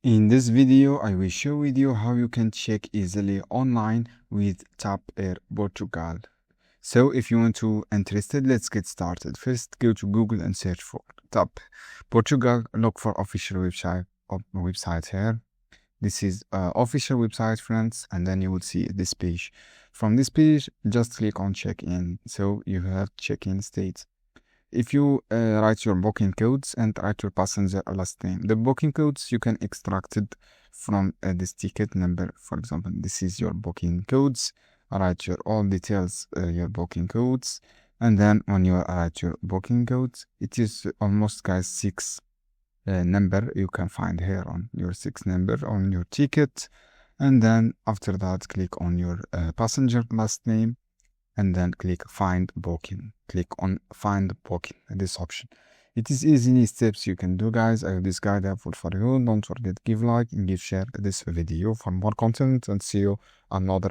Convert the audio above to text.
In this video, I will show with you how you can check easily online with Tap Air Portugal. So if you want to interested, let's get started. First, go to Google and search for Tap Portugal. Look for official website here. This is official website, friends, and then you will see this page. From this page, just click on check-in. So you have check-in state. If you write your booking codes and write your passenger last name, the booking codes you can extract it from this ticket number. For example, this is your booking codes. Write your all details, your booking codes, and then when you write your booking codes, it is almost guys 6 number you can find here on your 6 number on your ticket, and then after that click on your passenger last name. And then click find booking. Click on find booking, this option. It is easily steps you can do, guys. I hope this guide helpful for you. Don't forget give like and give share this video for more content, and see you another video.